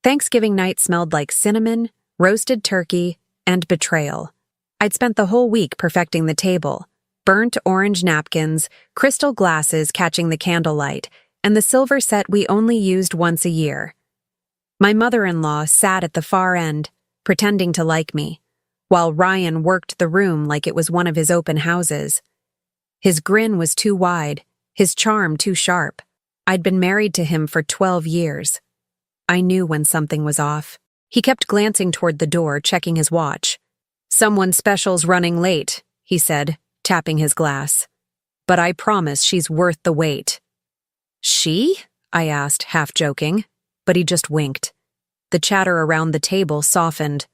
Thanksgiving night smelled like cinnamon, roasted turkey, and betrayal. I'd spent the whole week perfecting the table, burnt orange napkins, crystal glasses catching the candlelight, and the silver set we only used once a year. My mother-in-law sat at the far end, pretending to like me, while Ryan worked the room like it was one of his open houses. His grin was too wide, his charm too sharp. I'd been married to him for 12 years. I knew when something was off. He kept glancing toward the door, checking his watch. "Someone special's running late," he said, tapping his glass. "But I promise she's worth the wait." "She?" I asked, half joking, but he just winked. The chatter around the table softened.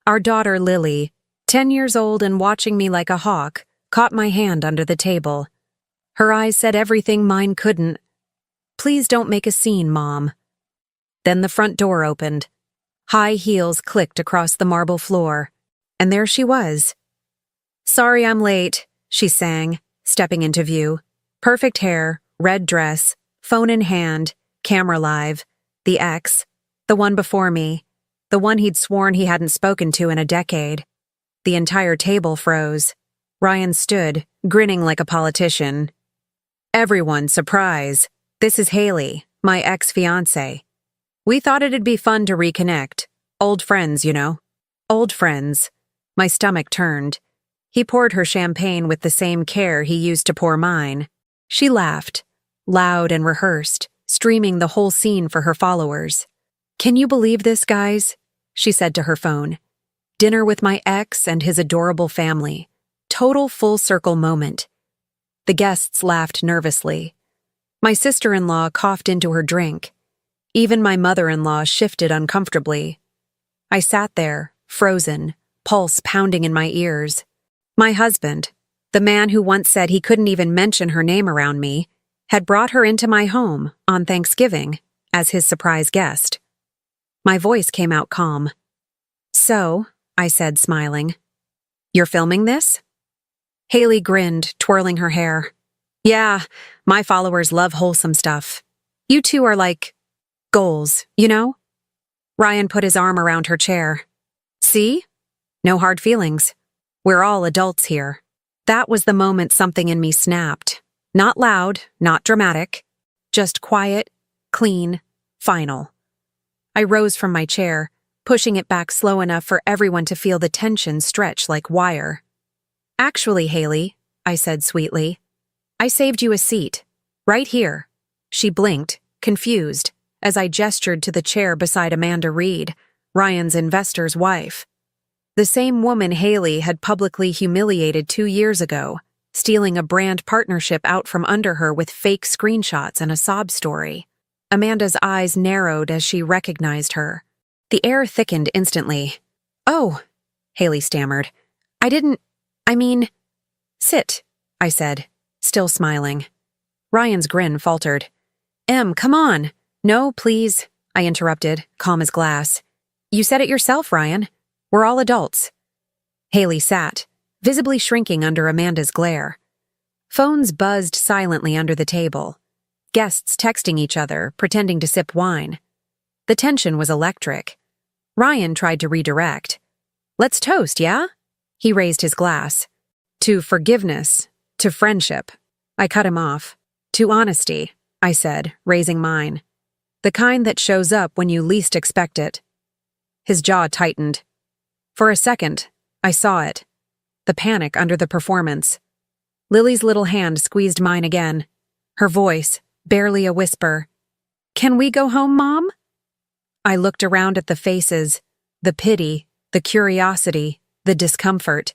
Our daughter Lily, 10 years old and watching me like a hawk, caught my hand under the table. Her eyes said everything mine couldn't. "Please don't make a scene, Mom." Then the front door opened. High heels clicked across the marble floor, and there she was. "Sorry I'm late," she sang, stepping into view. Perfect hair, red dress, phone in hand, camera live. The ex, the one before me, the one he'd sworn he hadn't spoken to in a decade. The entire table froze. Ryan stood, grinning like a politician. "Everyone, surprise. This is Haley, my ex-fiancé. We thought it'd be fun to reconnect. Old friends, you know." Old friends. My stomach turned. He poured her champagne with the same care he used to pour mine. She laughed, loud and rehearsed, streaming the whole scene for her followers. "Can you believe this, guys?" she said to her phone. "Dinner with my ex and his adorable family. Total full-circle moment." The guests laughed nervously. My sister-in-law coughed into her drink. Even my mother-in-law shifted uncomfortably. I sat there, frozen, pulse pounding in my ears. My husband, the man who once said he couldn't even mention her name around me, had brought her into my home on Thanksgiving as his surprise guest. My voice came out calm. "So," I said, smiling, "you're filming this?" Haley grinned, twirling her hair. "Yeah, my followers love wholesome stuff. You two are like goals, you know?" Ryan put his arm around her chair. "See? No hard feelings. We're all adults here." That was the moment something in me snapped. Not loud, not dramatic. Just quiet, clean, final. I rose from my chair, pushing it back slow enough for everyone to feel the tension stretch like wire. "Actually, Haley," I said sweetly, "I saved you a seat. Right here." She blinked, confused, as I gestured to the chair beside Amanda Reed, Ryan's investor's wife. The same woman Haley had publicly humiliated 2 years ago, stealing a brand partnership out from under her with fake screenshots and a sob story. Amanda's eyes narrowed as she recognized her. The air thickened instantly. "Oh," Haley stammered. I mean, sit," I said, still smiling. Ryan's grin faltered. Come on." "No, please," I interrupted, calm as glass. "You said it yourself, Ryan. We're all adults." Haley sat, visibly shrinking under Amanda's glare. Phones buzzed silently under the table. Guests texting each other, pretending to sip wine. The tension was electric. Ryan tried to redirect. "Let's toast, yeah?" He raised his glass. "To forgiveness, to friendship." I cut him off. "To honesty," I said, raising mine. "The kind that shows up when you least expect it." His jaw tightened. For a second, I saw it. The panic under the performance. Lily's little hand squeezed mine again. Her voice, barely a whisper. "Can we go home, Mom?" I looked around at the faces, the pity, the curiosity, the discomfort.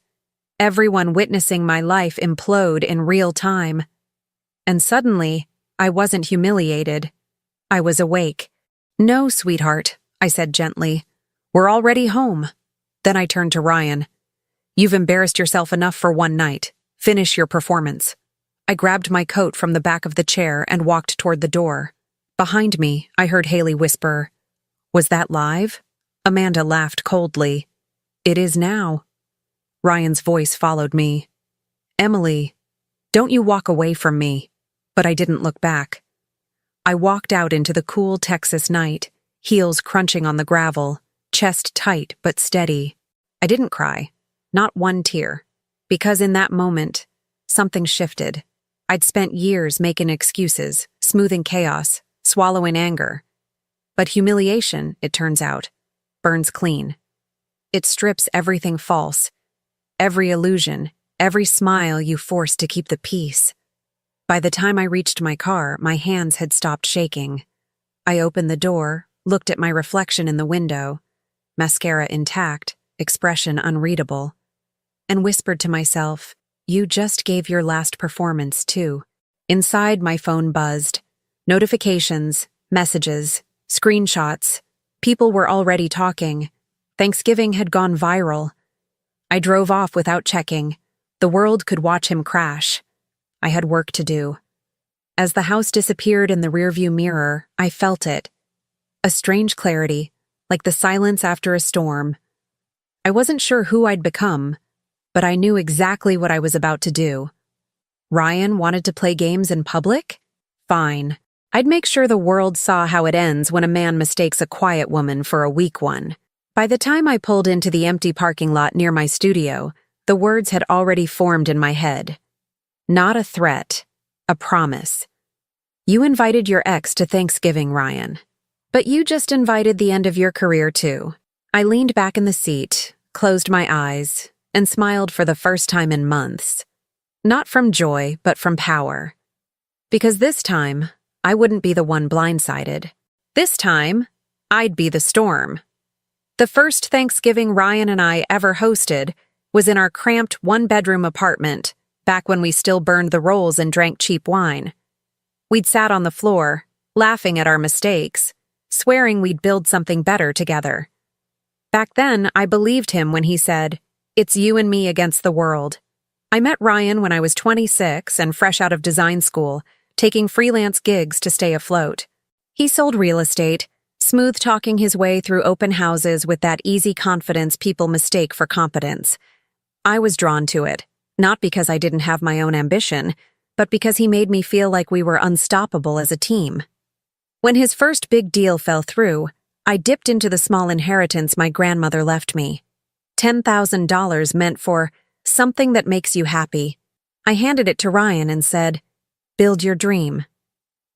Everyone witnessing my life implode in real time. And suddenly, I wasn't humiliated. I was awake. "No, sweetheart," I said gently. "We're already home." Then I turned to Ryan. "You've embarrassed yourself enough for one night. Finish your performance." I grabbed my coat from the back of the chair and walked toward the door. Behind me, I heard Haley whisper, "Was that live?" Amanda laughed coldly. "It is now." Ryan's voice followed me. "Emily, don't you walk away from me." But I didn't look back. I walked out into the cool Texas night, heels crunching on the gravel, chest tight but steady. I didn't cry, not one tear, because in that moment, something shifted. I'd spent years making excuses, smoothing chaos, swallowing anger. But humiliation, it turns out, burns clean. It strips everything false, every illusion, every smile you forced to keep the peace. By the time I reached my car, my hands had stopped shaking. I opened the door, looked at my reflection in the window, mascara intact, expression unreadable, and whispered to myself, "You just gave your last performance, too." Inside, my phone buzzed. Notifications, messages, screenshots. People were already talking. Thanksgiving had gone viral. I drove off without checking. The world could watch him crash. I had work to do. As the house disappeared in the rearview mirror, I felt it. A strange clarity, like the silence after a storm. I wasn't sure who I'd become, but I knew exactly what I was about to do. Ryan wanted to play games in public? Fine. I'd make sure the world saw how it ends when a man mistakes a quiet woman for a weak one. By the time I pulled into the empty parking lot near my studio, the words had already formed in my head. Not a threat, a promise. You invited your ex to Thanksgiving, Ryan. But you just invited the end of your career, too. I leaned back in the seat, closed my eyes, and smiled for the first time in months. Not from joy, but from power. Because this time, I wouldn't be the one blindsided. This time, I'd be the storm. The first Thanksgiving Ryan and I ever hosted was in our cramped one-bedroom apartment, back when we still burned the rolls and drank cheap wine. We'd sat on the floor, laughing at our mistakes, swearing we'd build something better together. Back then, I believed him when he said, "It's you and me against the world." I met Ryan when I was 26 and fresh out of design school, taking freelance gigs to stay afloat. He sold real estate, smooth-talking his way through open houses with that easy confidence people mistake for competence. I was drawn to it, not because I didn't have my own ambition, but because he made me feel like we were unstoppable as a team. When his first big deal fell through, I dipped into the small inheritance my grandmother left me. $10,000 meant for something that makes you happy. I handed it to Ryan and said, "Build your dream."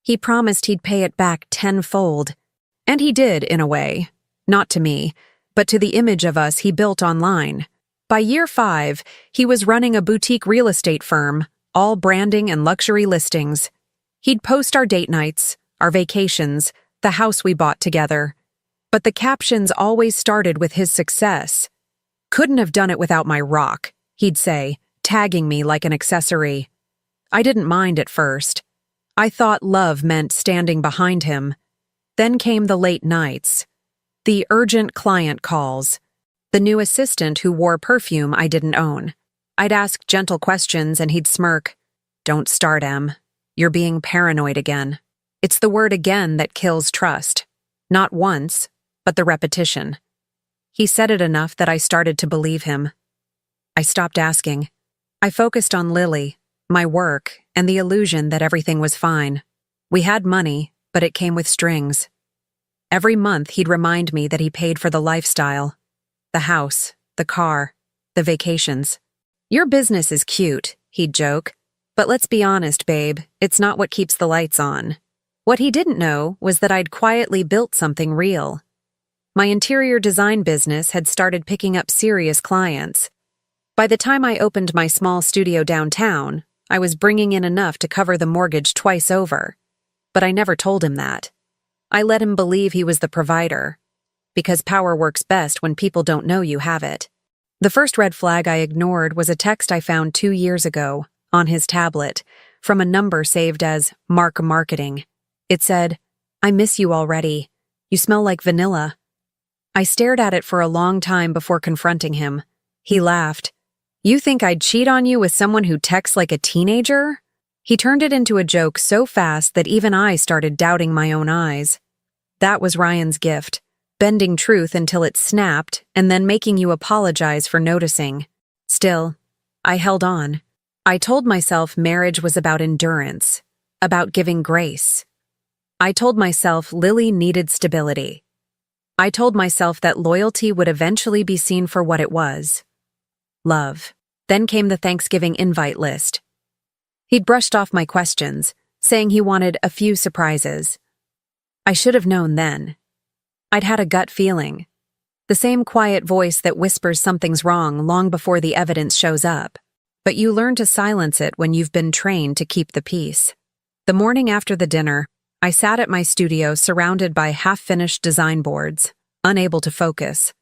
He promised he'd pay it back tenfold. And he did, in a way. Not to me, but to the image of us he built online. By year 5, he was running a boutique real estate firm, all branding and luxury listings. He'd post our date nights, our vacations, the house we bought together. But the captions always started with his success. "Couldn't have done it without my rock," he'd say, tagging me like an accessory. I didn't mind at first. I thought love meant standing behind him. Then came the late nights. The urgent client calls. The new assistant who wore perfume I didn't own. I'd ask gentle questions and he'd smirk. "Don't start, Em. You're being paranoid again." It's the word "again" that kills trust. Not once, but the repetition. He said it enough that I started to believe him. I stopped asking. I focused on Lily, my work, and the illusion that everything was fine. We had money, but it came with strings. Every month he'd remind me that he paid for the lifestyle. The house, the car, the vacations. "Your business is cute," he'd joke. "But let's be honest, babe, it's not what keeps the lights on." What he didn't know was that I'd quietly built something real. My interior design business had started picking up serious clients. By the time I opened my small studio downtown, I was bringing in enough to cover the mortgage twice over. But I never told him that. I let him believe he was the provider. Because power works best when people don't know you have it. The first red flag I ignored was a text I found 2 years ago, on his tablet, from a number saved as Mark Marketing. It said, "I miss you already. You smell like vanilla." I stared at it for a long time before confronting him. He laughed. "You think I'd cheat on you with someone who texts like a teenager?" He turned it into a joke so fast that even I started doubting my own eyes. That was Ryan's gift, bending truth until it snapped and then making you apologize for noticing. Still, I held on. I told myself marriage was about endurance, about giving grace. I told myself Lily needed stability, I told myself that loyalty would eventually be seen for what it was. Love. Then came the Thanksgiving invite list. He'd brushed off my questions, saying he wanted a few surprises. I should have known then. I'd had a gut feeling. The same quiet voice that whispers something's wrong long before the evidence shows up. But you learn to silence it when you've been trained to keep the peace. The morning after the dinner, I sat at my studio surrounded by half-finished design boards, unable to focus.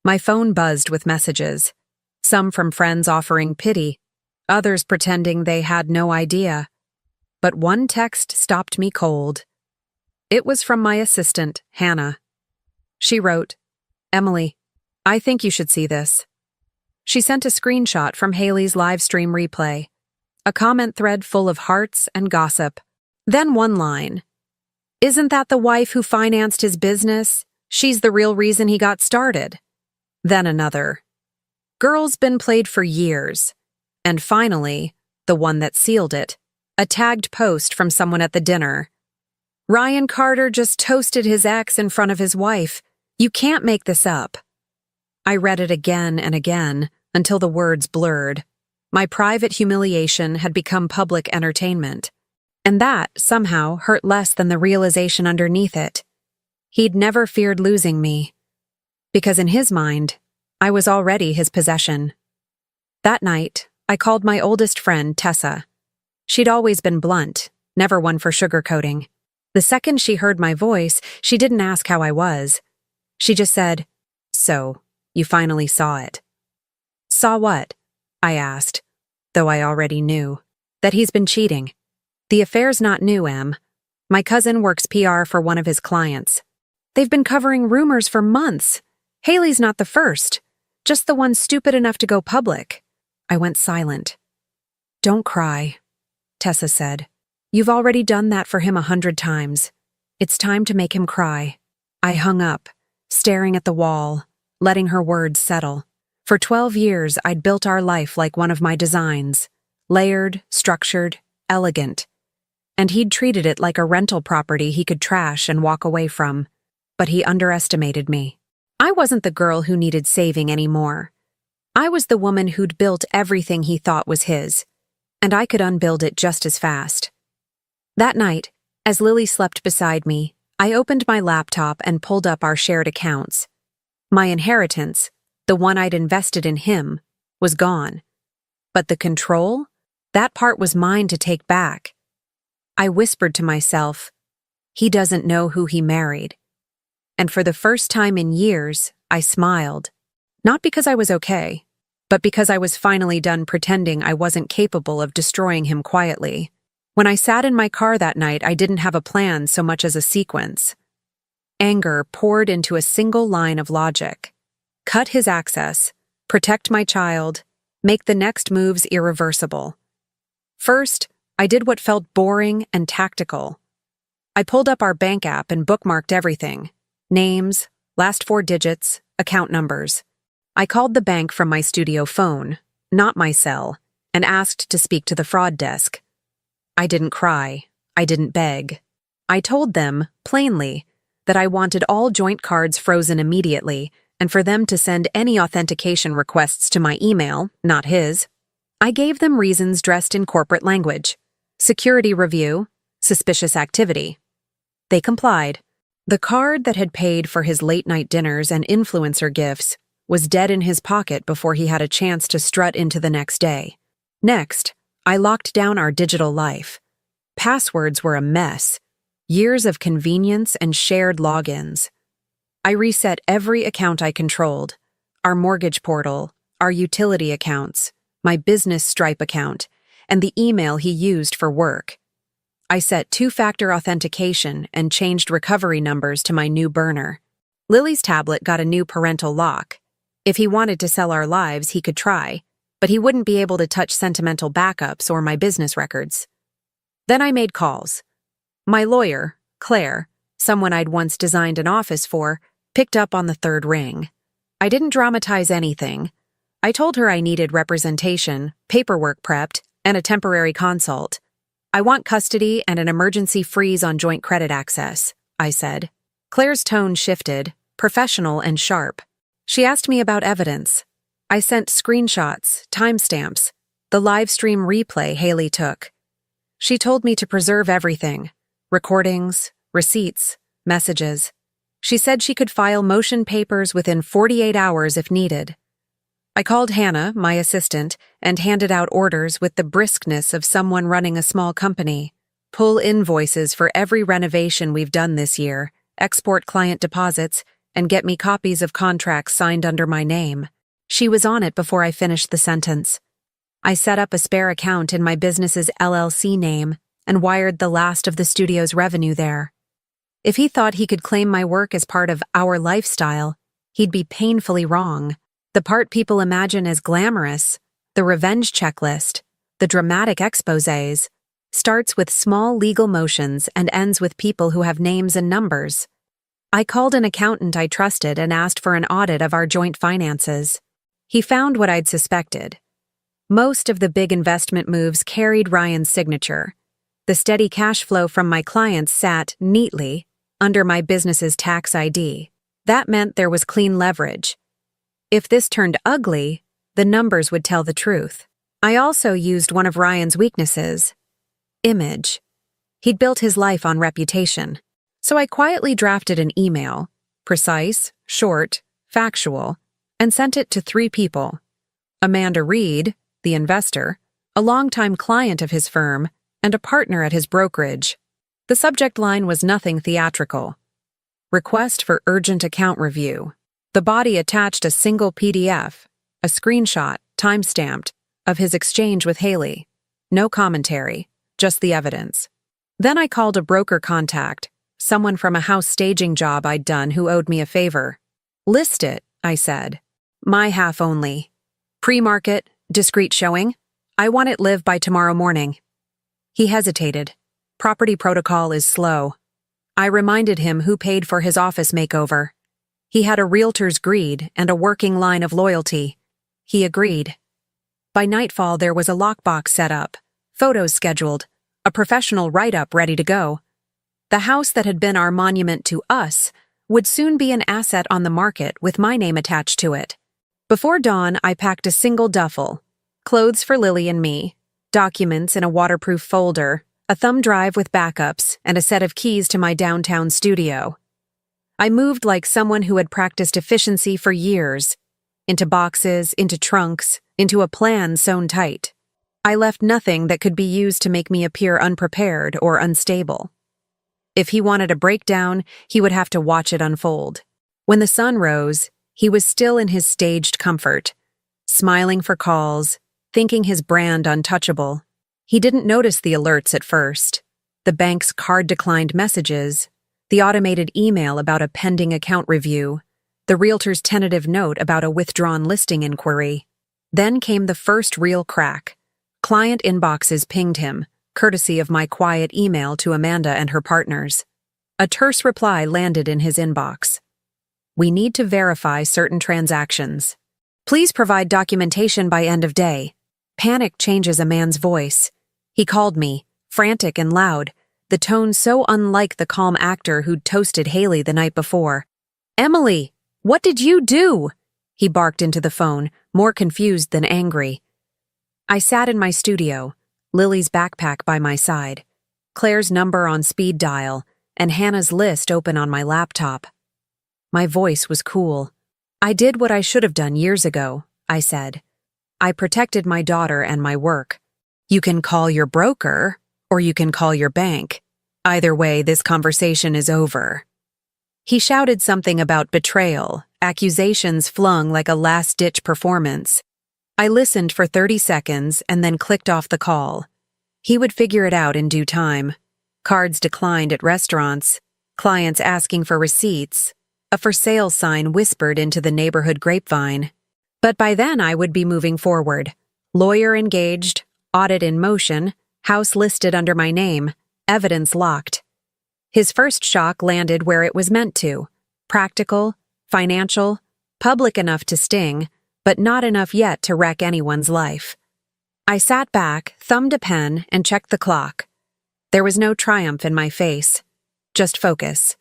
My phone buzzed with messages, some from friends offering pity, others pretending they had no idea. But one text stopped me cold. It was from my assistant, Hannah. She wrote, "Emily, I think you should see this." She sent a screenshot from Haley's live stream replay, a comment thread full of hearts and gossip. Then one line, "Isn't that the wife who financed his business? She's the real reason he got started." Then another, "Girl's been played for years." And finally, the one that sealed it, a tagged post from someone at the dinner. "Ryan Carter just toasted his ex in front of his wife. You can't make this up." I read it again and again until the words blurred. My private humiliation had become public entertainment. And that, somehow, hurt less than the realization underneath it. He'd never feared losing me. Because in his mind, I was already his possession. That night, I called my oldest friend, Tessa. She'd always been blunt, never one for sugarcoating. The second she heard my voice, she didn't ask how I was. She just said, "So, you finally saw it." "Saw what?" I asked, though I already knew. "That he's been cheating. The affair's not new, Em. My cousin works PR for one of his clients. They've been covering rumors for months. Haley's not the first, just the one stupid enough to go public." I went silent. "Don't cry," Tessa said. "You've already done that for him 100 times. It's time to make him cry." I hung up, staring at the wall, letting her words settle. For 12 years, I'd built our life like one of my designs, layered, structured, elegant. And he'd treated it like a rental property he could trash and walk away from. But he underestimated me. I wasn't the girl who needed saving anymore. I was the woman who'd built everything he thought was his, and I could unbuild it just as fast. That night, as Lily slept beside me, I opened my laptop and pulled up our shared accounts. My inheritance, the one I'd invested in him, was gone. But the control? That part was mine to take back. I whispered to myself, "He doesn't know who he married." And for the first time in years, I smiled. Not because I was okay, but because I was finally done pretending I wasn't capable of destroying him quietly. When I sat in my car that night, I didn't have a plan so much as a sequence. Anger poured into a single line of logic. Cut his access, protect my child, make the next moves irreversible. First, I did what felt boring and tactical. I pulled up our bank app and bookmarked everything. Names, last 4 digits, account numbers. I called the bank from my studio phone, not my cell, and asked to speak to the fraud desk. I didn't cry. I didn't beg. I told them, plainly, that I wanted all joint cards frozen immediately and for them to send any authentication requests to my email, not his. I gave them reasons dressed in corporate language. Security review, suspicious activity. They complied. The card that had paid for his late-night dinners and influencer gifts was dead in his pocket before he had a chance to strut into the next day. Next, I locked down our digital life. Passwords were a mess. Years of convenience and shared logins. I reset every account I controlled. Our mortgage portal, our utility accounts, my business Stripe account, and the email he used for work. I set 2-factor authentication and changed recovery numbers to my new burner. Lily's tablet got a new parental lock. If he wanted to sell our lives, he could try, but he wouldn't be able to touch sentimental backups or my business records. Then I made calls. My lawyer, Claire, someone I'd once designed an office for, picked up on the third ring. I didn't dramatize anything. I told her I needed representation, paperwork prepped, and a temporary consult. I want custody and an emergency freeze on joint credit access, I said. Claire's tone shifted, professional and sharp. She asked me about evidence. I sent screenshots, timestamps, the live stream replay Haley took. She told me to preserve everything: recordings, receipts, messages. She said she could file motion papers within 48 hours if needed. I called Hannah, my assistant, and handed out orders with the briskness of someone running a small company. Pull invoices for every renovation we've done this year, export client deposits, and get me copies of contracts signed under my name. She was on it before I finished the sentence. I set up a spare account in my business's LLC name and wired the last of the studio's revenue there. If he thought he could claim my work as part of our lifestyle, he'd be painfully wrong. The part people imagine as glamorous, the revenge checklist, the dramatic exposés, starts with small legal motions and ends with people who have names and numbers. I called an accountant I trusted and asked for an audit of our joint finances. He found what I'd suspected. Most of the big investment moves carried Ryan's signature. The steady cash flow from my clients sat neatly under my business's tax ID. That meant there was clean leverage. If this turned ugly, the numbers would tell the truth. I also used one of Ryan's weaknesses: image. He'd built his life on reputation. So I quietly drafted an email, precise, short, factual, and sent it to 3 people: Amanda Reed, the investor, a longtime client of his firm, and a partner at his brokerage. The subject line was nothing theatrical: request for urgent account review. The body attached a single PDF, a screenshot, time-stamped, of his exchange with Haley. No commentary, just the evidence. Then I called a broker contact, someone from a house staging job I'd done who owed me a favor. List it, I said. My half only. Pre-market, discreet showing. I want it live by tomorrow morning. He hesitated. Property protocol is slow. I reminded him who paid for his office makeover. He had a realtor's greed and a working line of loyalty. He agreed. By nightfall, there was a lockbox set up, photos scheduled, a professional write-up ready to go. The house that had been our monument to us would soon be an asset on the market with my name attached to it. Before dawn, I packed a single duffel: clothes for Lily and me, documents in a waterproof folder, a thumb drive with backups, and a set of keys to my downtown studio. I moved like someone who had practiced efficiency for years, into boxes, into trunks, into a plan sewn tight. I left nothing that could be used to make me appear unprepared or unstable. If he wanted a breakdown, he would have to watch it unfold. When the sun rose, he was still in his staged comfort, smiling for calls, thinking his brand untouchable. He didn't notice the alerts at first: the bank's card-declined messages, the automated email about a pending account review, the realtor's tentative note about a withdrawn listing inquiry. Then came the first real crack. Client inboxes pinged him, courtesy of my quiet email to Amanda and her partners. A terse reply landed in his inbox: we need to verify certain transactions. Please provide documentation by end of day. Panic changes a man's voice. He called me, frantic and loud, the tone so unlike the calm actor who'd toasted Haley the night before. Emily, what did you do? He barked into the phone, more confused than angry. I sat in my studio, Lily's backpack by my side, Claire's number on speed dial, and Hannah's list open on my laptop. My voice was cool. I did what I should have done years ago, I said. I protected my daughter and my work. You can call your broker, or you can call your bank. Either way, this conversation is over. He shouted something about betrayal, accusations flung like a last-ditch performance. I listened for 30 seconds and then clicked off the call. He would figure it out in due time. Cards declined at restaurants, clients asking for receipts, a for sale sign whispered into the neighborhood grapevine. But by then I would be moving forward. Lawyer engaged, audit in motion, house listed under my name, evidence locked. His first shock landed where it was meant to: practical, financial, public enough to sting, but not enough yet to wreck anyone's life. I sat back, thumbed a pen, and checked the clock. There was no triumph in my face, just focus.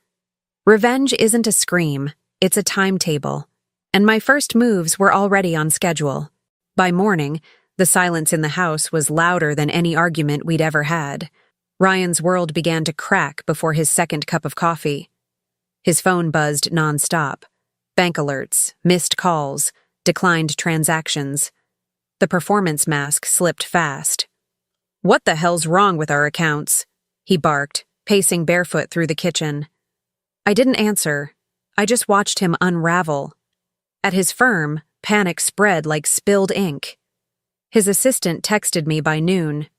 Revenge isn't a scream, It's a timetable. And my first moves were already on schedule. By morning, the silence in the house was louder than any argument we'd ever had. Ryan's world began to crack before his second cup of coffee. His phone buzzed nonstop. Bank alerts, missed calls, declined transactions. The performance mask slipped fast. "What the hell's wrong with our accounts?" he barked, pacing barefoot through the kitchen. I didn't answer. I just watched him unravel. At his firm, panic spread like spilled ink. His assistant texted me by noon.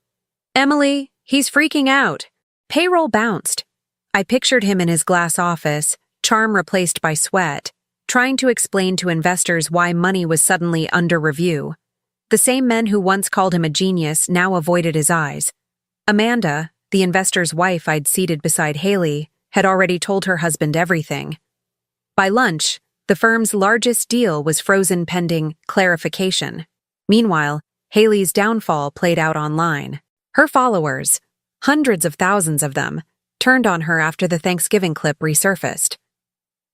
"Emily, he's freaking out." Payroll bounced. I pictured him in his glass office, charm replaced by sweat, trying to explain to investors why money was suddenly under review. The same men who once called him a genius now avoided his eyes. Amanda, the investor's wife I'd seated beside Haley, had already told her husband everything. By lunch, the firm's largest deal was frozen pending clarification. Meanwhile, Haley's downfall played out online. Her followers, hundreds of thousands of them, turned on her after the Thanksgiving clip resurfaced.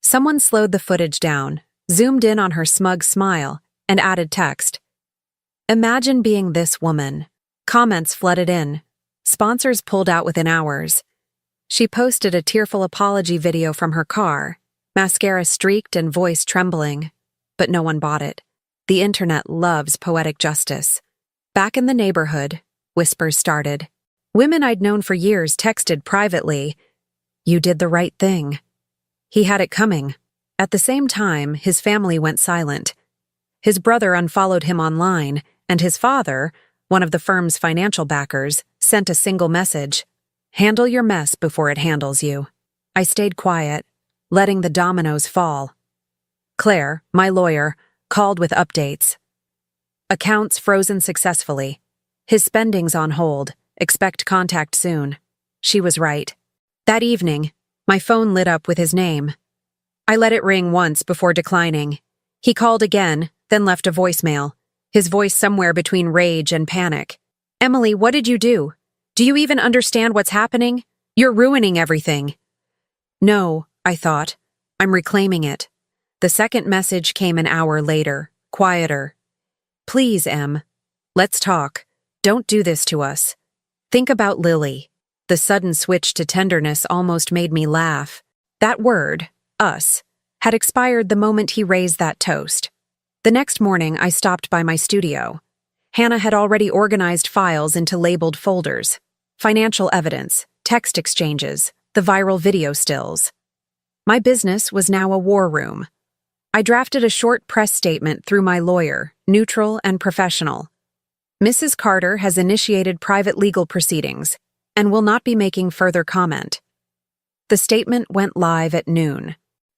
Someone slowed the footage down, zoomed in on her smug smile, and added text. "Imagine being this woman." Comments flooded in. Sponsors pulled out within hours. She posted a tearful apology video from her car, mascara streaked and voice trembling. But no one bought it. The internet loves poetic justice. Back in the neighborhood, whispers started. Women I'd known for years texted privately, "You did the right thing." He had it coming. At the same time, his family went silent. His brother unfollowed him online, and his father, one of the firm's financial backers, sent a single message. "Handle your mess before it handles you." I stayed quiet, letting the dominoes fall. Claire, my lawyer, called with updates. Accounts frozen successfully. His spending's on hold. Expect contact soon. She was right. That evening, my phone lit up with his name. I let it ring once before declining. He called again, then left a voicemail, his voice somewhere between rage and panic. "Emily, what did you do? Do you even understand what's happening? You're ruining everything." "No," I thought. "I'm reclaiming it." The second message came an hour later, quieter. "Please, Em. Let's talk. Don't do this to us. Think about Lily." The sudden switch to tenderness almost made me laugh. That word, us, had expired the moment he raised that toast. The next morning, I stopped by my studio. Hannah had already organized files into labeled folders. Financial evidence, text exchanges, the viral video stills. My business was now a war room. I drafted a short press statement through my lawyer, neutral and professional. "Mrs. Carter has initiated private legal proceedings and will not be making further comment." The statement went live at noon.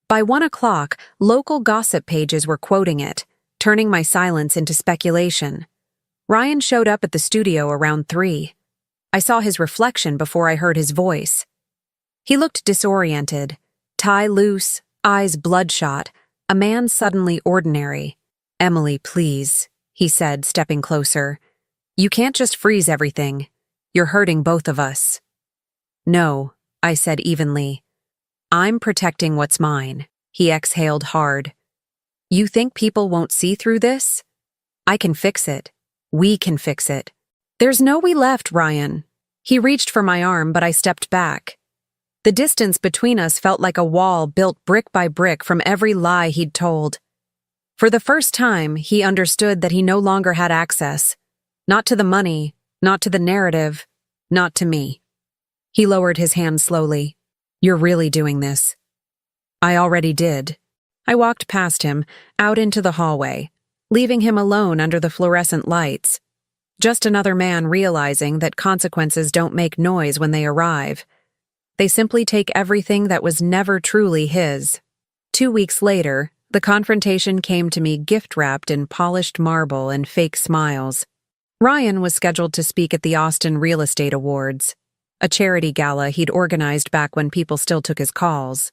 By 1 o'clock, local gossip pages were quoting it, turning my silence into speculation. Ryan showed up at the studio around 3. I saw his reflection before I heard his voice. He looked disoriented, tie loose, eyes bloodshot, a man suddenly ordinary. "Emily, please," he said, stepping closer. "You can't just freeze everything. You're hurting both of us." "No," I said evenly. "I'm protecting what's mine." He exhaled hard. "You think people won't see through this? I can fix it. We can fix it." "There's no we left, Ryan." He reached for my arm, but I stepped back. The distance between us felt like a wall built brick by brick from every lie he'd told. For the first time, he understood that he no longer had access. Not to the money, not to the narrative, not to me. He lowered his hand slowly. "You're really doing this." "I already did." I walked past him, out into the hallway, leaving him alone under the fluorescent lights. Just another man realizing that consequences don't make noise when they arrive. They simply take everything that was never truly his. 2 weeks later, the confrontation came to me gift-wrapped in polished marble and fake smiles. Ryan was scheduled to speak at the Austin Real Estate Awards, a charity gala he'd organized back when people still took his calls.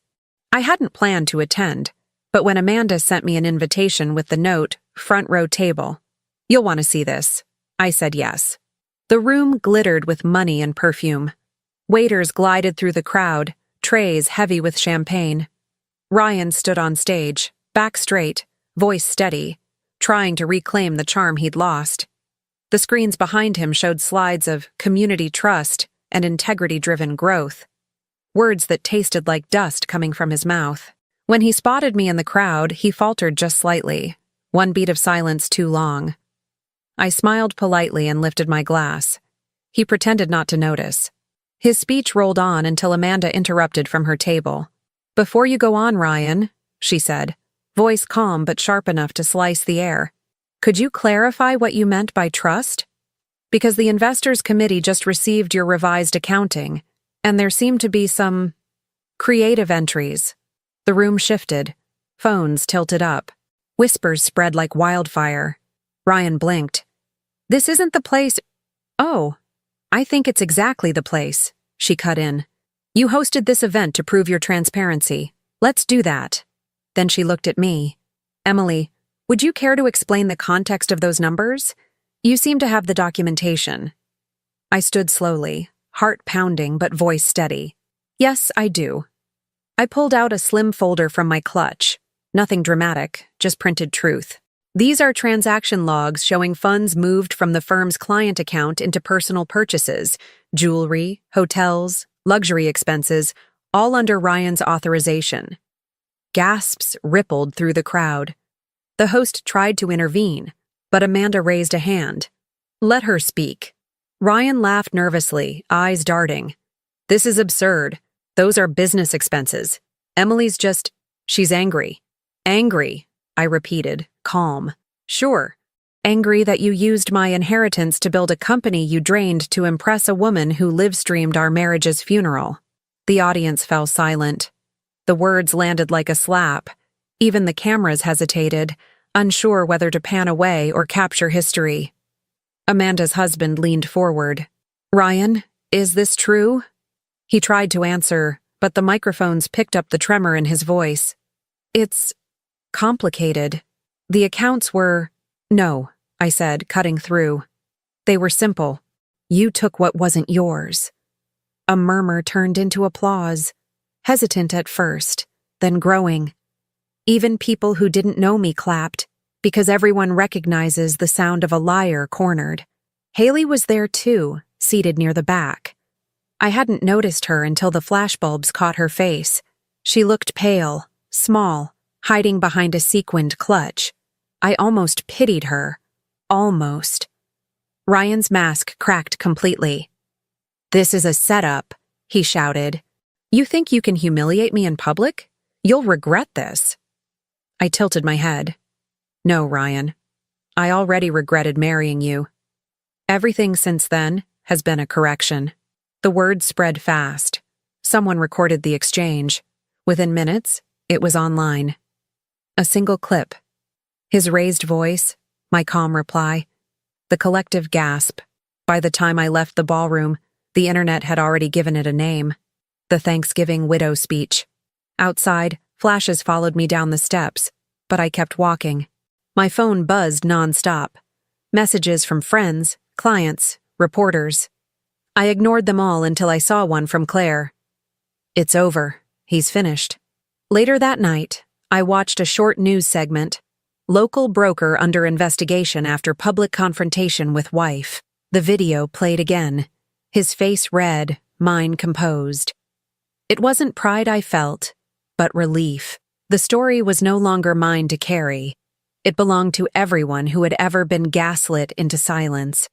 I hadn't planned to attend, but when Amanda sent me an invitation with the note, "Front row table. You'll want to see this," I said yes. The room glittered with money and perfume. Waiters glided through the crowd, trays heavy with champagne. Ryan stood on stage, back straight, voice steady, trying to reclaim the charm he'd lost. The screens behind him showed slides of community trust and integrity-driven growth, words that tasted like dust coming from his mouth. When he spotted me in the crowd, he faltered just slightly, one beat of silence too long. I smiled politely and lifted my glass. He pretended not to notice. His speech rolled on until Amanda interrupted from her table. "Before you go on, Ryan," she said, voice calm but sharp enough to slice the air, "could you clarify what you meant by trust? Because the Investors Committee just received your revised accounting, and there seemed to be some creative entries." The room shifted. Phones tilted up. Whispers spread like wildfire. Ryan blinked. "This isn't the place—" "Oh, I think it's exactly the place," she cut in. "You hosted this event to prove your transparency. Let's do that." Then she looked at me. "Emily, would you care to explain the context of those numbers? You seem to have the documentation." I stood slowly, heart pounding but voice steady. "Yes, I do." I pulled out a slim folder from my clutch. Nothing dramatic, just printed truth. "These are transaction logs showing funds moved from the firm's client account into personal purchases, jewelry, hotels, luxury expenses, all under Ryan's authorization." Gasps rippled through the crowd. The host tried to intervene, but Amanda raised a hand. "Let her speak." Ryan laughed nervously, eyes darting. "This is absurd. Those are business expenses. She's angry." "Angry," I repeated, calm. "Sure. Angry that you used my inheritance to build a company you drained to impress a woman who live-streamed our marriage's funeral." The audience fell silent. The words landed like a slap. Even the cameras hesitated, unsure whether to pan away or capture history. Amanda's husband leaned forward. "Ryan, is this true?" He tried to answer, but the microphones picked up the tremor in his voice. "It's complicated. The accounts were—" "No," I said, cutting through. "They were simple. You took what wasn't yours." A murmur turned into applause, hesitant at first, then growing. Even people who didn't know me clapped, because everyone recognizes the sound of a liar cornered. Haley was there too, seated near the back. I hadn't noticed her until the flashbulbs caught her face. She looked pale, small, hiding behind a sequined clutch. I almost pitied her. Almost. Ryan's mask cracked completely. "This is a setup," he shouted. "You think you can humiliate me in public? You'll regret this." I tilted my head. "No, Ryan. I already regretted marrying you. Everything since then has been a correction." The word spread fast. Someone recorded the exchange. Within minutes, it was online. A single clip. His raised voice, my calm reply. The collective gasp. By the time I left the ballroom, the internet had already given it a name. The Thanksgiving widow speech. Outside, flashes followed me down the steps, but I kept walking. My phone buzzed nonstop. Messages from friends, clients, reporters. I ignored them all until I saw one from Claire. "It's over. He's finished." Later that night, I watched a short news segment. "Local broker under investigation after public confrontation with wife." The video played again. His face red, mine composed. It wasn't pride I felt, but relief. The story was no longer mine to carry. It belonged to everyone who had ever been gaslit into silence.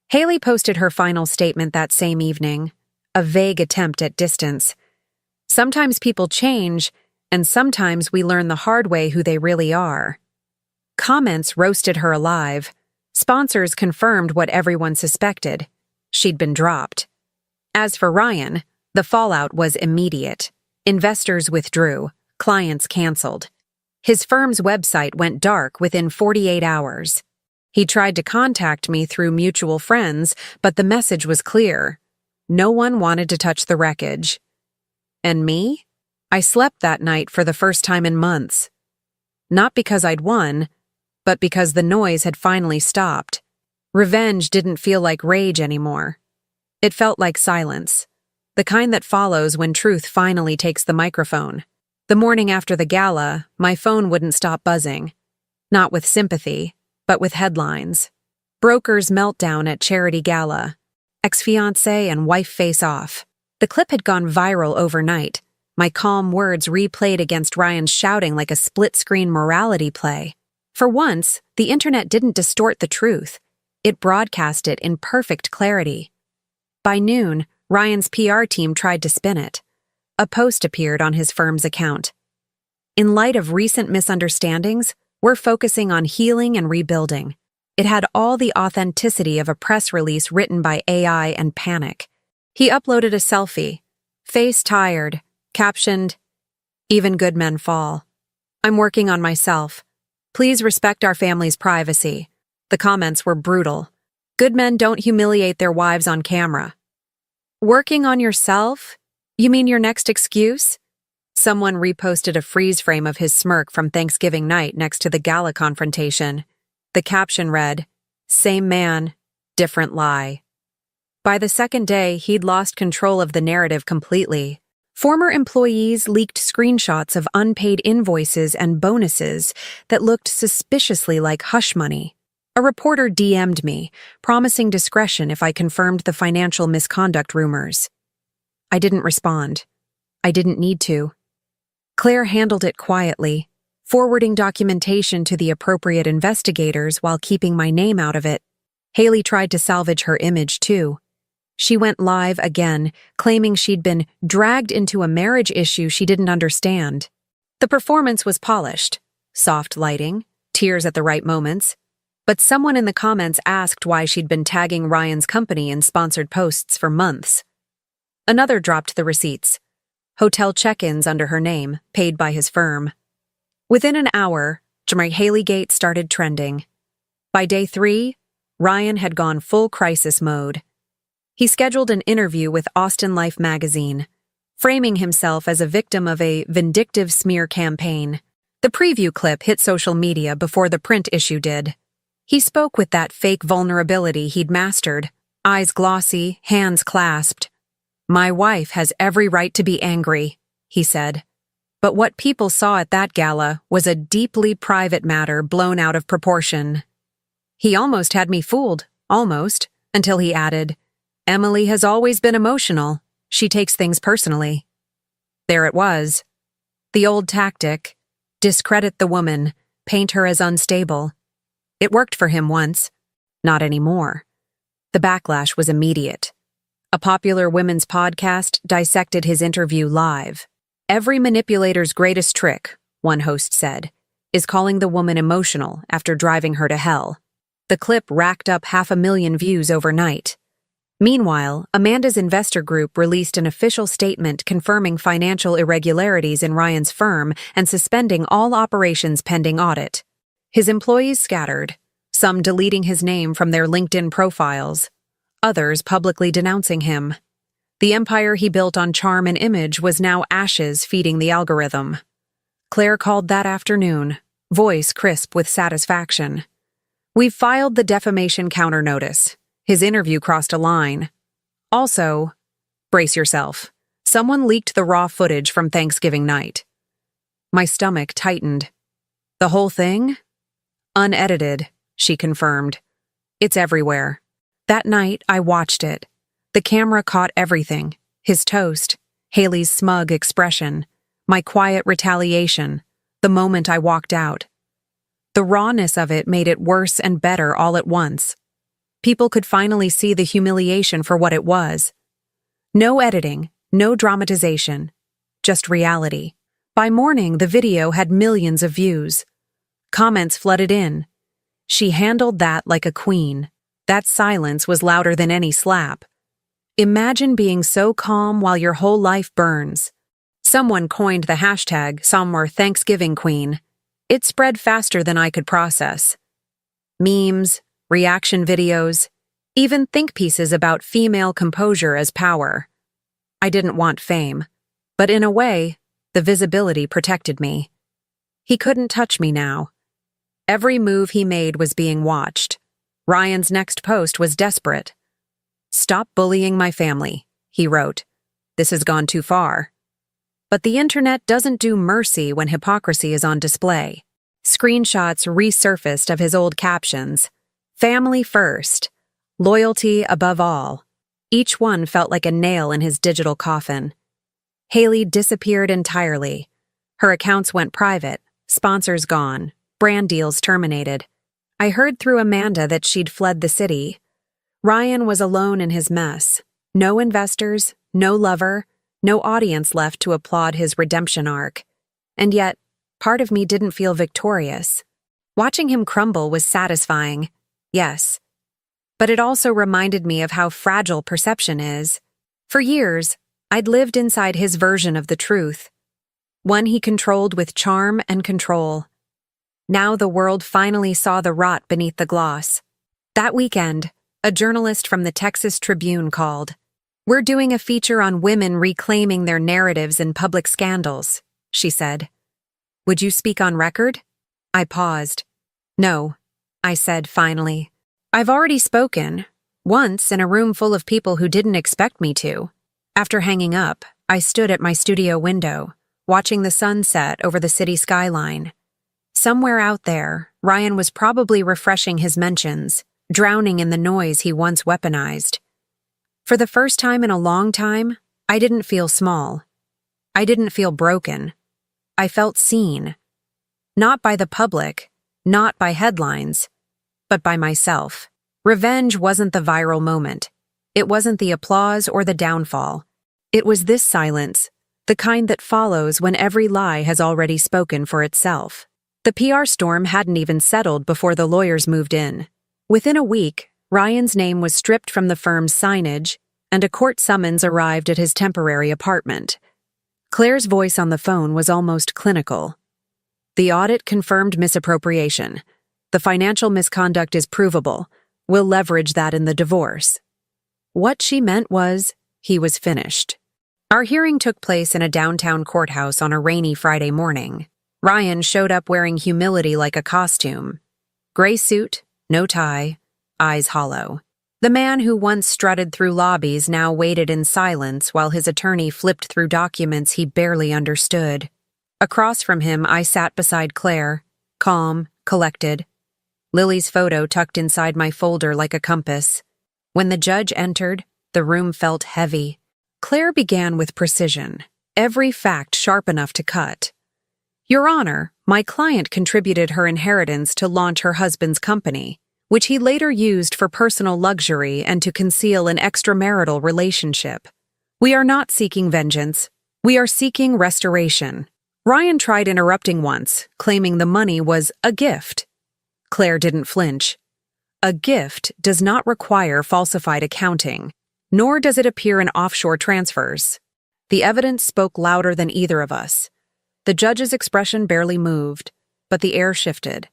Haley posted her final statement that same evening, a vague attempt at distance. "Sometimes people change, and sometimes we learn the hard way who they really are." Comments roasted her alive. Sponsors confirmed what everyone suspected. She'd been dropped. As for Ryan, the fallout was immediate. Investors withdrew, clients canceled. His firm's website went dark within 48 hours. He tried to contact me through mutual friends, but the message was clear. No one wanted to touch the wreckage. And me? I slept that night for the first time in months. Not because I'd won, but because the noise had finally stopped. Revenge didn't feel like rage anymore. It felt like silence, the kind that follows when truth finally takes the microphone. The morning after the gala, my phone wouldn't stop buzzing. Not with sympathy, but with headlines. Broker's meltdown at charity gala. Ex-fiancé and wife face off. The clip had gone viral overnight. My calm words replayed against Ryan's shouting like a split-screen morality play. For once, the internet didn't distort the truth. It broadcast it in perfect clarity. By noon, Ryan's PR team tried to spin it. A post appeared on his firm's account. In light of recent misunderstandings, we're focusing on healing and rebuilding. It had all the authenticity of a press release written by AI and panic. He uploaded a selfie, face tired, captioned, "Even good men fall. I'm working on myself. Please respect our family's privacy." The comments were brutal. Good men don't humiliate their wives on camera. Working on yourself? You mean your next excuse? Someone reposted a freeze frame of his smirk from Thanksgiving night next to the gala confrontation. The caption read, "Same man, different lie." By the second day, he'd lost control of the narrative completely. Former employees leaked screenshots of unpaid invoices and bonuses that looked suspiciously like hush money. A reporter DM'd me, promising discretion if I confirmed the financial misconduct rumors. I didn't respond. I didn't need to. Claire handled it quietly, forwarding documentation to the appropriate investigators while keeping my name out of it. Haley tried to salvage her image, too. She went live again, claiming she'd been dragged into a marriage issue she didn't understand. The performance was polished, soft lighting, tears at the right moments, but someone in the comments asked why she'd been tagging Ryan's company in sponsored posts for months. Another dropped the receipts. Hotel check-ins under her name, paid by his firm. Within an hour, Haley-gate started trending. By day 3, Ryan had gone full crisis mode. He scheduled an interview with Austin Life magazine, framing himself as a victim of a vindictive smear campaign. The preview clip hit social media before the print issue did. He spoke with that fake vulnerability he'd mastered, eyes glossy, hands clasped. "My wife has every right to be angry," he said. But what people saw at that gala was a deeply private matter blown out of proportion. He almost had me fooled, almost, until he added, "Emily has always been emotional. She takes things personally." There it was. The old tactic: discredit the woman, paint her as unstable. It worked for him once. Not anymore. The backlash was immediate. A popular women's podcast dissected his interview live. "Every manipulator's greatest trick," one host said, "is calling the woman emotional after driving her to hell." The clip racked up 500,000 views overnight. Meanwhile, Amanda's investor group released an official statement confirming financial irregularities in Ryan's firm and suspending all operations pending audit. His employees scattered, some deleting his name from their LinkedIn profiles, others publicly denouncing him. The empire he built on charm and image was now ashes feeding the algorithm. Claire called that afternoon, voice crisp with satisfaction. "We've filed the defamation counter notice. His interview crossed a line. Also, brace yourself. Someone leaked the raw footage from Thanksgiving night." My stomach tightened. "The whole thing?" "Unedited," she confirmed. "It's everywhere." That night, I watched it. The camera caught everything: his toast, Haley's smug expression, my quiet retaliation, the moment I walked out. The rawness of it made it worse and better all at once. People could finally see the humiliation for what it was. No editing, no dramatization, just reality. By morning, the video had millions of views. Comments flooded in. "She handled that like a queen. That silence was louder than any slap. Imagine being so calm while your whole life burns." Someone coined the hashtag somewhere Thanksgiving Queen. It spread faster than I could process. Memes, reaction videos, even think pieces about female composure as power. I didn't want fame, but in a way, the visibility protected me. He couldn't touch me now. Every move he made was being watched. Ryan's next post was desperate. "Stop bullying my family," he wrote. "This has gone too far." But the internet doesn't do mercy when hypocrisy is on display. Screenshots resurfaced of his old captions. Family first. Loyalty above all. Each one felt like a nail in his digital coffin. Haley disappeared entirely. Her accounts went private, sponsors gone, brand deals terminated. I heard through Amanda that she'd fled the city. Ryan was alone in his mess. No investors, no lover, no audience left to applaud his redemption arc. And yet, part of me didn't feel victorious. Watching him crumble was satisfying, yes. But it also reminded me of how fragile perception is. For years, I'd lived inside his version of the truth. One he controlled with charm and control. Now the world finally saw the rot beneath the gloss. That weekend, a journalist from the Texas Tribune called. "We're doing a feature on women reclaiming their narratives in public scandals," she said. "Would you speak on record?" I paused. "No," I said finally. "I've already spoken, once in a room full of people who didn't expect me to." After hanging up, I stood at my studio window, watching the sun set over the city skyline. Somewhere out there, Ryan was probably refreshing his mentions, drowning in the noise he once weaponized. For the first time in a long time, I didn't feel small. I didn't feel broken. I felt seen. Not by the public, not by headlines, but by myself. Revenge wasn't the viral moment. It wasn't the applause or the downfall. It was this silence, the kind that follows when every lie has already spoken for itself. The PR storm hadn't even settled before the lawyers moved in. Within a week, Ryan's name was stripped from the firm's signage, and a court summons arrived at his temporary apartment. Claire's voice on the phone was almost clinical. "The audit confirmed misappropriation. The financial misconduct is provable. We'll leverage that in the divorce." What she meant was, he was finished. Our hearing took place in a downtown courthouse on a rainy Friday morning. Ryan showed up wearing humility like a costume. Gray suit, no tie, eyes hollow. The man who once strutted through lobbies now waited in silence while his attorney flipped through documents he barely understood. Across from him, I sat beside Claire, calm, collected. Lily's photo tucked inside my folder like a compass. When the judge entered, the room felt heavy. Claire began with precision, every fact sharp enough to cut. "Your Honor, my client contributed her inheritance to launch her husband's company, which he later used for personal luxury and to conceal an extramarital relationship. We are not seeking vengeance. We are seeking restoration." Ryan tried interrupting once, claiming the money was a gift. Claire didn't flinch. A gift does not require falsified accounting, nor does it appear in offshore transfers. The evidence spoke louder than either of us. The judge's expression barely moved, but the air shifted.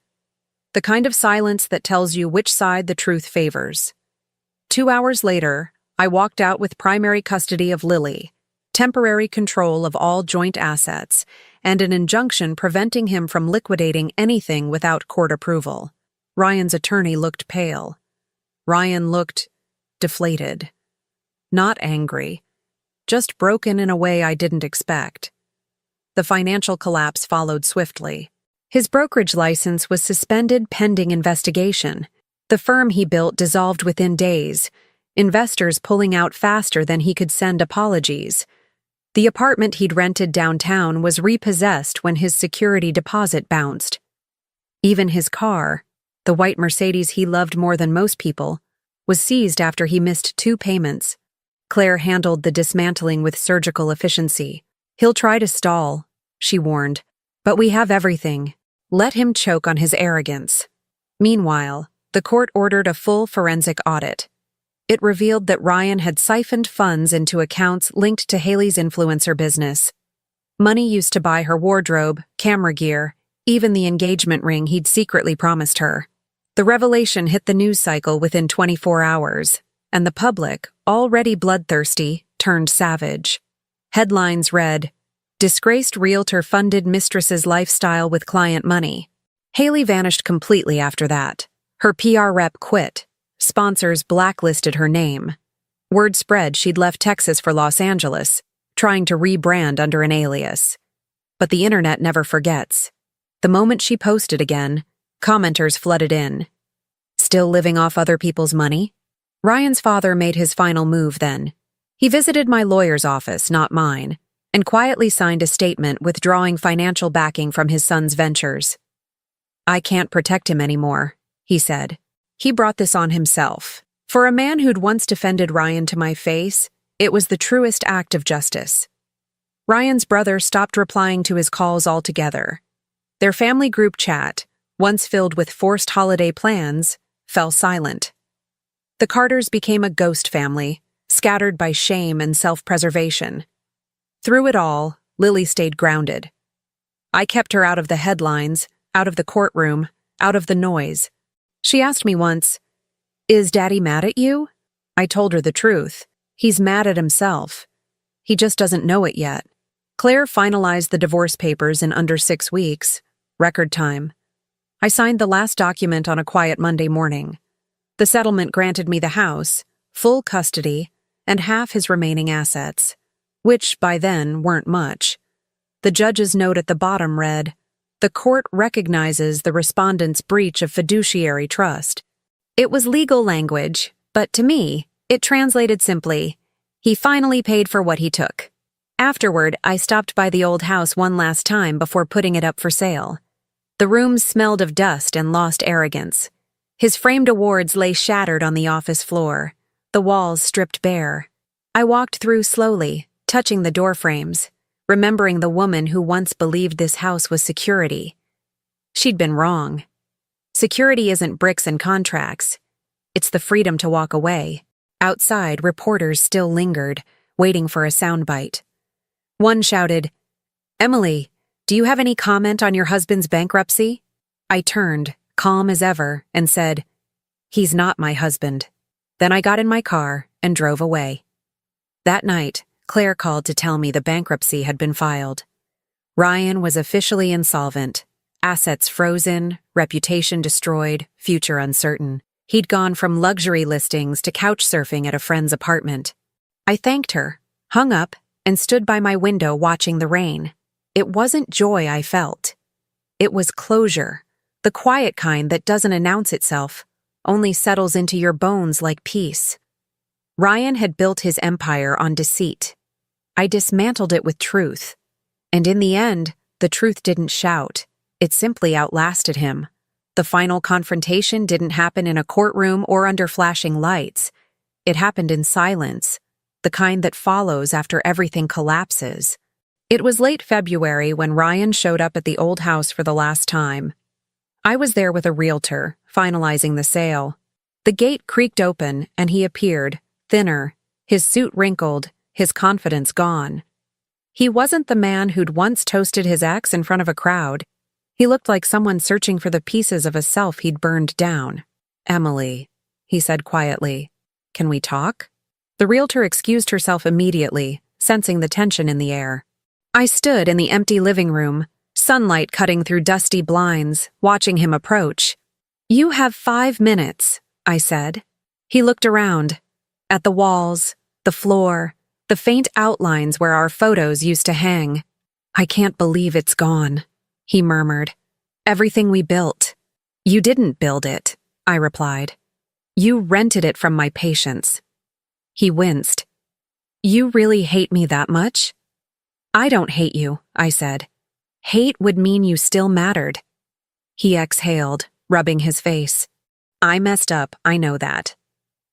The kind of silence that tells you which side the truth favors. 2 hours later, I walked out with primary custody of Lily, temporary control of all joint assets, and an injunction preventing him from liquidating anything without court approval. Ryan's attorney looked pale. Ryan looked deflated. Not angry, just broken in a way I didn't expect. The financial collapse followed swiftly. His brokerage license was suspended pending investigation. The firm he built dissolved within days, investors pulling out faster than he could send apologies. The apartment he'd rented downtown was repossessed when his security deposit bounced. Even his car, the white Mercedes he loved more than most people, was seized after he missed 2 payments. Claire handled the dismantling with surgical efficiency. "He'll try to stall," she warned, "but we have everything. Let him choke on his arrogance." Meanwhile, the court ordered a full forensic audit. It revealed that Ryan had siphoned funds into accounts linked to Haley's influencer business. Money used to buy her wardrobe, camera gear, even the engagement ring he'd secretly promised her. The revelation hit the news cycle within 24 hours, and the public, already bloodthirsty, turned savage. Headlines read, "Disgraced realtor funded mistress's lifestyle with client money." Haley vanished completely after that. Her PR rep quit. Sponsors blacklisted her name. Word spread she'd left Texas for Los Angeles, trying to rebrand under an alias. But the internet never forgets. The moment she posted again, commenters flooded in. Still living off other people's money? Ryan's father made his final move then. He visited my lawyer's office, not mine, and quietly signed a statement withdrawing financial backing from his son's ventures. "I can't protect him anymore," he said. He brought this on himself. For a man who'd once defended Ryan to my face, it was the truest act of justice. Ryan's brother stopped replying to his calls altogether. Their family group chat, once filled with forced holiday plans, fell silent. The Carters became a ghost family, scattered by shame and self-preservation. Through it all, Lily stayed grounded. I kept her out of the headlines, out of the courtroom, out of the noise. She asked me once, "Is Daddy mad at you?" I told her the truth. He's mad at himself. He just doesn't know it yet. Claire finalized the divorce papers in under 6 weeks, record time. I signed the last document on a quiet Monday morning. The settlement granted me the house, full custody, and half his remaining assets, which by then weren't much. The judge's note at the bottom read, "The court recognizes the respondent's breach of fiduciary trust." It was legal language, but to me, it translated simply, he finally paid for what he took. Afterward, I stopped by the old house one last time before putting it up for sale. The rooms smelled of dust and lost arrogance. His framed awards lay shattered on the office floor, the walls stripped bare. I walked through slowly, touching the door frames, remembering the woman who once believed this house was security. She'd been wrong. Security isn't bricks and contracts. It's the freedom to walk away. Outside, reporters still lingered, waiting for a soundbite. One shouted, "Emily, do you have any comment on your husband's bankruptcy?" I turned, calm as ever, and said, "He's not my husband." Then I got in my car and drove away. That night, Claire called to tell me the bankruptcy had been filed. Ryan was officially insolvent, assets frozen, reputation destroyed, future uncertain. He'd gone from luxury listings to couch surfing at a friend's apartment. I thanked her, hung up, and stood by my window watching the rain. It wasn't joy I felt. It was closure, the quiet kind that doesn't announce itself, only settles into your bones like peace. Ryan had built his empire on deceit. I dismantled it with truth. And in the end, the truth didn't shout. It simply outlasted him. The final confrontation didn't happen in a courtroom or under flashing lights. It happened in silence, the kind that follows after everything collapses. It was late February when Ryan showed up at the old house for the last time. I was there with a realtor, finalizing the sale. The gate creaked open, and he appeared, thinner, his suit wrinkled, his confidence gone. He wasn't the man who'd once toasted his ex in front of a crowd. He looked like someone searching for the pieces of a self he'd burned down. "Emily," he said quietly, "can we talk?" The realtor excused herself immediately, sensing the tension in the air. I stood in the empty living room, sunlight cutting through dusty blinds, watching him approach. "You have 5 minutes," I said. He looked around, at the walls, the floor, the faint outlines where our photos used to hang. "I can't believe it's gone," he murmured. "Everything we built." "You didn't build it," I replied. "You rented it from my patients." He winced. "You really hate me that much?" "I don't hate you," I said. "Hate would mean you still mattered." He exhaled, rubbing his face. "I messed up, I know that.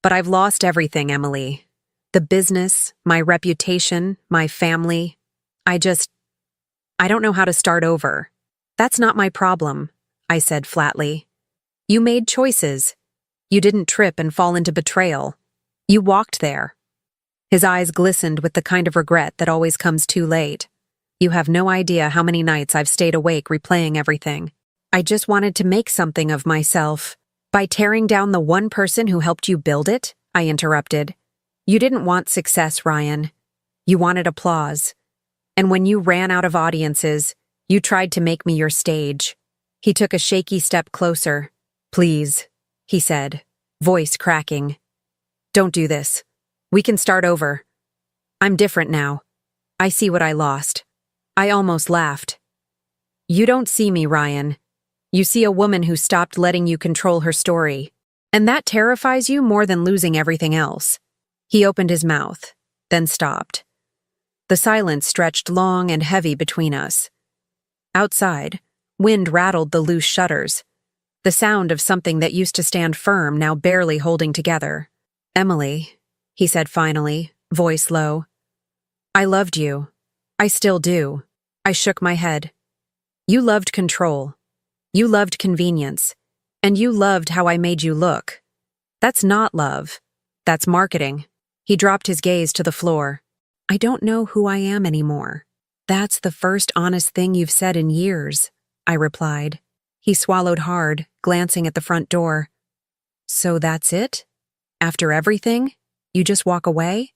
But I've lost everything, Emily. The business, my reputation, my family. I don't know how to start over." "That's not my problem," I said flatly. "You made choices. You didn't trip and fall into betrayal. You walked there." His eyes glistened with the kind of regret that always comes too late. "You have no idea how many nights I've stayed awake replaying everything. I just wanted to make something of myself. By tearing down the one person who helped you build it," I interrupted. "You didn't want success, Ryan. You wanted applause. And when you ran out of audiences, you tried to make me your stage." He took a shaky step closer. "Please," he said, voice cracking. "Don't do this. We can start over. I'm different now. I see what I lost. I almost laughed. You don't see me, Ryan. You see a woman who stopped letting you control her story. And that terrifies you more than losing everything else. He opened his mouth, then stopped. The silence stretched long and heavy between us. Outside, wind rattled the loose shutters. The sound of something that used to stand firm now barely holding together. Emily, he said finally, voice low. I loved you. I still do. I shook my head. You loved control. You loved convenience. And you loved how I made you look. That's not love. That's marketing. He dropped his gaze to the floor. I don't know who I am anymore. That's the first honest thing you've said in years, I replied. He swallowed hard, glancing at the front door. So that's it? After everything? You just walk away?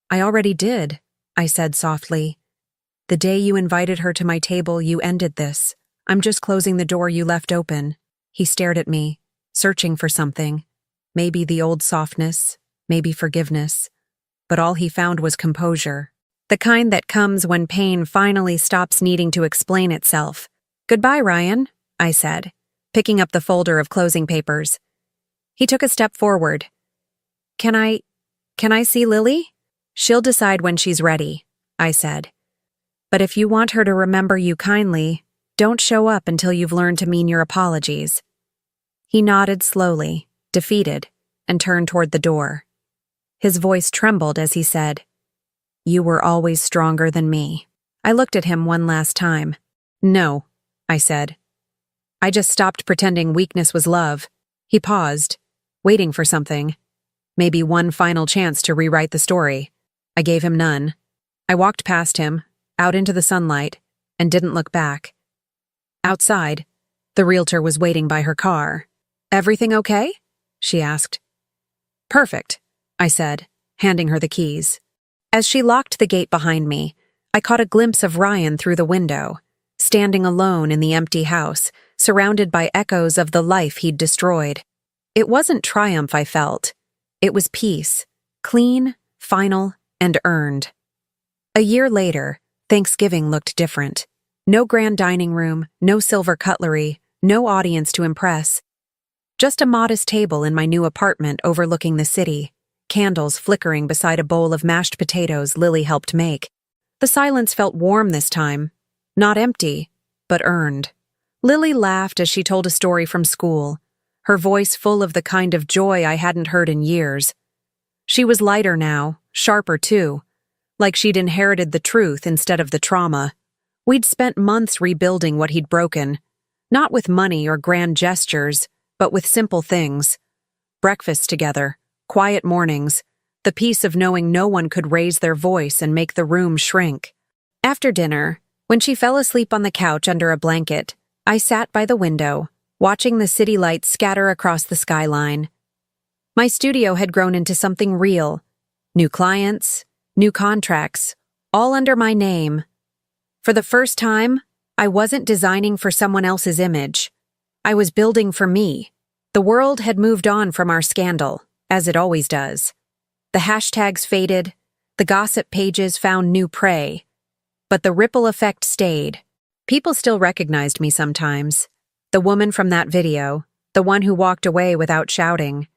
I already did, I said softly. The day you invited her to my table, you ended this. I'm just closing the door you left open. He stared at me, searching for something. Maybe the old softness, maybe forgiveness. But all he found was composure. The kind that comes when pain finally stops needing to explain itself. Goodbye, Ryan, I said, picking up the folder of closing papers. He took a step forward. Can I see Lily? She'll decide when she's ready, I said. But if you want her to remember you kindly, don't show up until you've learned to mean your apologies. He nodded slowly, defeated, and turned toward the door. His voice trembled as he said, You were always stronger than me. I looked at him one last time. No, I said. I just stopped pretending weakness was love. He paused, waiting for something. Maybe one final chance to rewrite the story. I gave him none. I walked past him, out into the sunlight, and didn't look back. Outside, the realtor was waiting by her car. Everything okay? She asked. Perfect, I said, handing her the keys. As she locked the gate behind me, I caught a glimpse of Ryan through the window, standing alone in the empty house, surrounded by echoes of the life he'd destroyed. It wasn't triumph I felt. It was peace, clean, final, and earned. A year later, Thanksgiving looked different. No grand dining room, no silver cutlery, no audience to impress. Just a modest table in my new apartment overlooking the city, candles flickering beside a bowl of mashed potatoes Lily helped make. The silence felt warm this time, not empty, but earned. Lily laughed as she told a story from school, her voice full of the kind of joy I hadn't heard in years. She was lighter now, sharper too, like she'd inherited the truth instead of the trauma. We'd spent months rebuilding what he'd broken, not with money or grand gestures, but with simple things. Breakfast together, quiet mornings, the peace of knowing no one could raise their voice and make the room shrink. After dinner, when she fell asleep on the couch under a blanket, I sat by the window, watching the city lights scatter across the skyline. My studio had grown into something real. New clients, new contracts, all under my name. For the first time, I wasn't designing for someone else's image. I was building for me. The world had moved on from our scandal, as it always does. The hashtags faded, the gossip pages found new prey. But the ripple effect stayed. People still recognized me sometimes. The woman from that video, the one who walked away without shouting.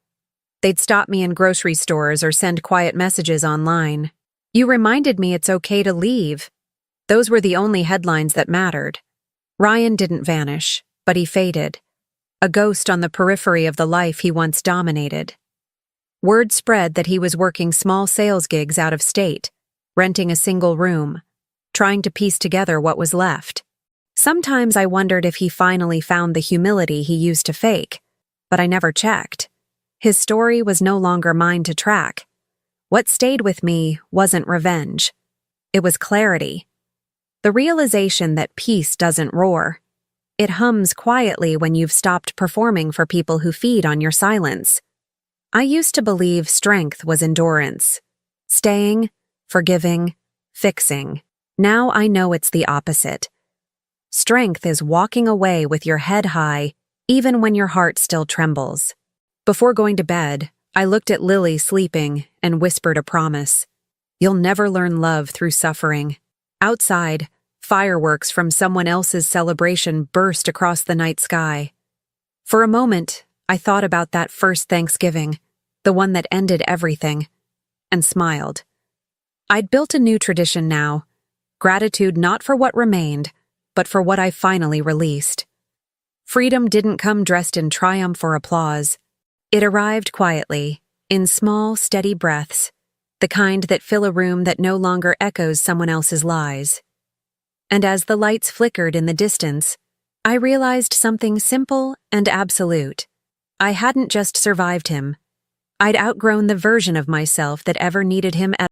They'd stop me in grocery stores or send quiet messages online. You reminded me it's okay to leave. Those were the only headlines that mattered. Ryan didn't vanish, but he faded. A ghost on the periphery of the life he once dominated. Word spread that he was working small sales gigs out of state, renting a single room, trying to piece together what was left. Sometimes I wondered if he finally found the humility he used to fake, but I never checked. His story was no longer mine to track. What stayed with me wasn't revenge. It was clarity. The realization that peace doesn't roar. It hums quietly when you've stopped performing for people who feed on your silence. I used to believe strength was endurance. Staying, forgiving, fixing. Now I know it's the opposite. Strength is walking away with your head high, even when your heart still trembles. Before going to bed, I looked at Lily sleeping and whispered a promise. You'll never learn love through suffering. Outside, fireworks from someone else's celebration burst across the night sky. For a moment, I thought about that first Thanksgiving, the one that ended everything, and smiled. I'd built a new tradition now, gratitude not for what remained, but for what I finally released. Freedom didn't come dressed in triumph or applause. It arrived quietly, in small, steady breaths, the kind that fill a room that no longer echoes someone else's lies. And as the lights flickered in the distance, I realized something simple and absolute. I hadn't just survived him. I'd outgrown the version of myself that ever needed him at